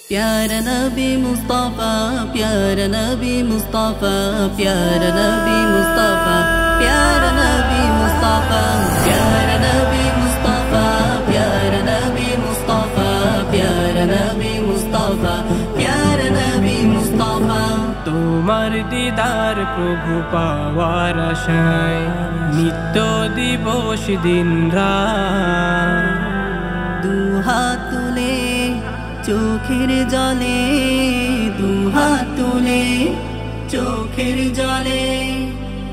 प्यारा नबी मुस्तफा, प्यारा नबी मुस्तफा, प्यारा नबी मुस्तफा, प्यारा नबी मुस्तफा, प्यारा नबी मुस्तफा, प्यारा नबी मुस्तफा, प्यारा नबी मुस्तफा, प्यारा नबी मुस्तफा। তোমার দিদার প্রভু পাওয়ার আশায় নিত্য দিবস দিন রাত, দুহাত তুলে চোখের জলে, দুহাত তুলে চোখের জলে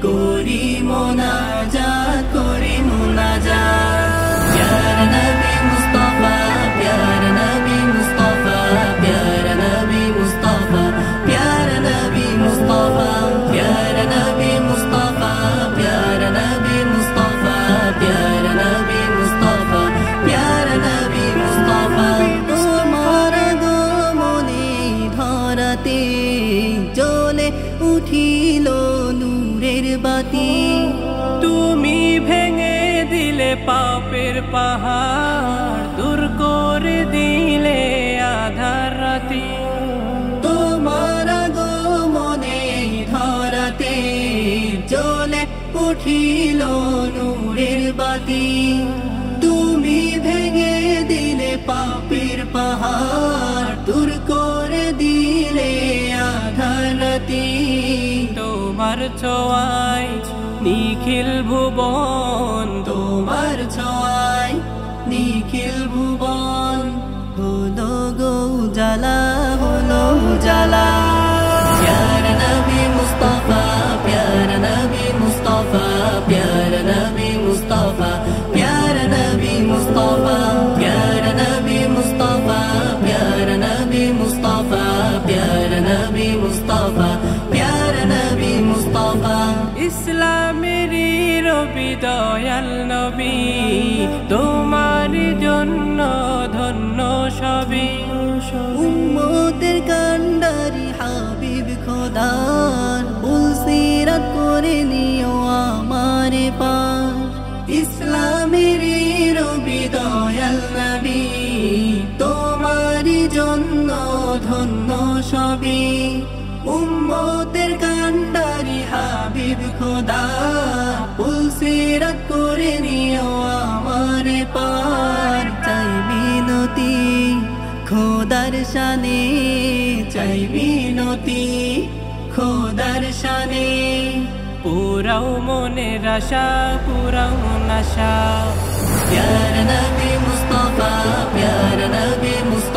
করি মোনাজাত, করি মোনাজাত। প্যারা নবী মুস্তাফা, প্যারা নবী মুস্তাফা, প্যারা নবী মুস্তাফা, প্যারা নবী মুস্তাফা, প্যারা নবী মুস্তাফা, প্যারা নবী মুস্তাফা, প্যারা নবী মুস্তাফা, প্যারা নবী মুস্তাফা। তোমার আগমনে ধরাতে জ্বলে উঠিল নূরের বাতি, তুমি ভেঙে দিলে পাপের পাহাড়, দূর করে দিলে আধার রাতি। তোমার আগমনে ধরাতে জ্বলে উঠিল নূরের বাতি, তুমি ভেঙে দিলে পাপের পাহাড়, দূর করে দিলে আধার রাতি। তোমার ছোঁয়ায় নিখিল ভুবন, তোমার ছোঁয়ায় নিখিল ভুবন হলো গো উজালা, হলো উজালা। প্যারা নবী মুস্তাফা, প্যারা নবী মুস্তাফা, প্যারা নবী মুস্তাফা, প্যারা নবী মুস্তাফা, প্যারা নবী মুস্তাফা, প্যারা নবী মুস্তাফা, প্যারা নবী মুস্তাফা, প্যারা নবী মুস্তাফা। ইসলামেরই রবি দয়াল নবী, তোমার জন্য ধন্য সবই। উম্মতের কান্ডারি হাবিব খোদার উলসিরাত করে নিও আমারে পার। ইসলামের রবি দয়াল নবী, তোমারই জন্য ধন্য সবই। উম্মতের কান্ডারি হাবিব খোদা উলসিরাত করে নিও আমারে পার। চাই মিনতি খোদার শানে, চাই মিনতি খোদার শানে, পুরাও মনের আশা, পুরাও নাশা। প্যারা নবী মুস্তাফা, প্যারা নবী মুস্তাফা।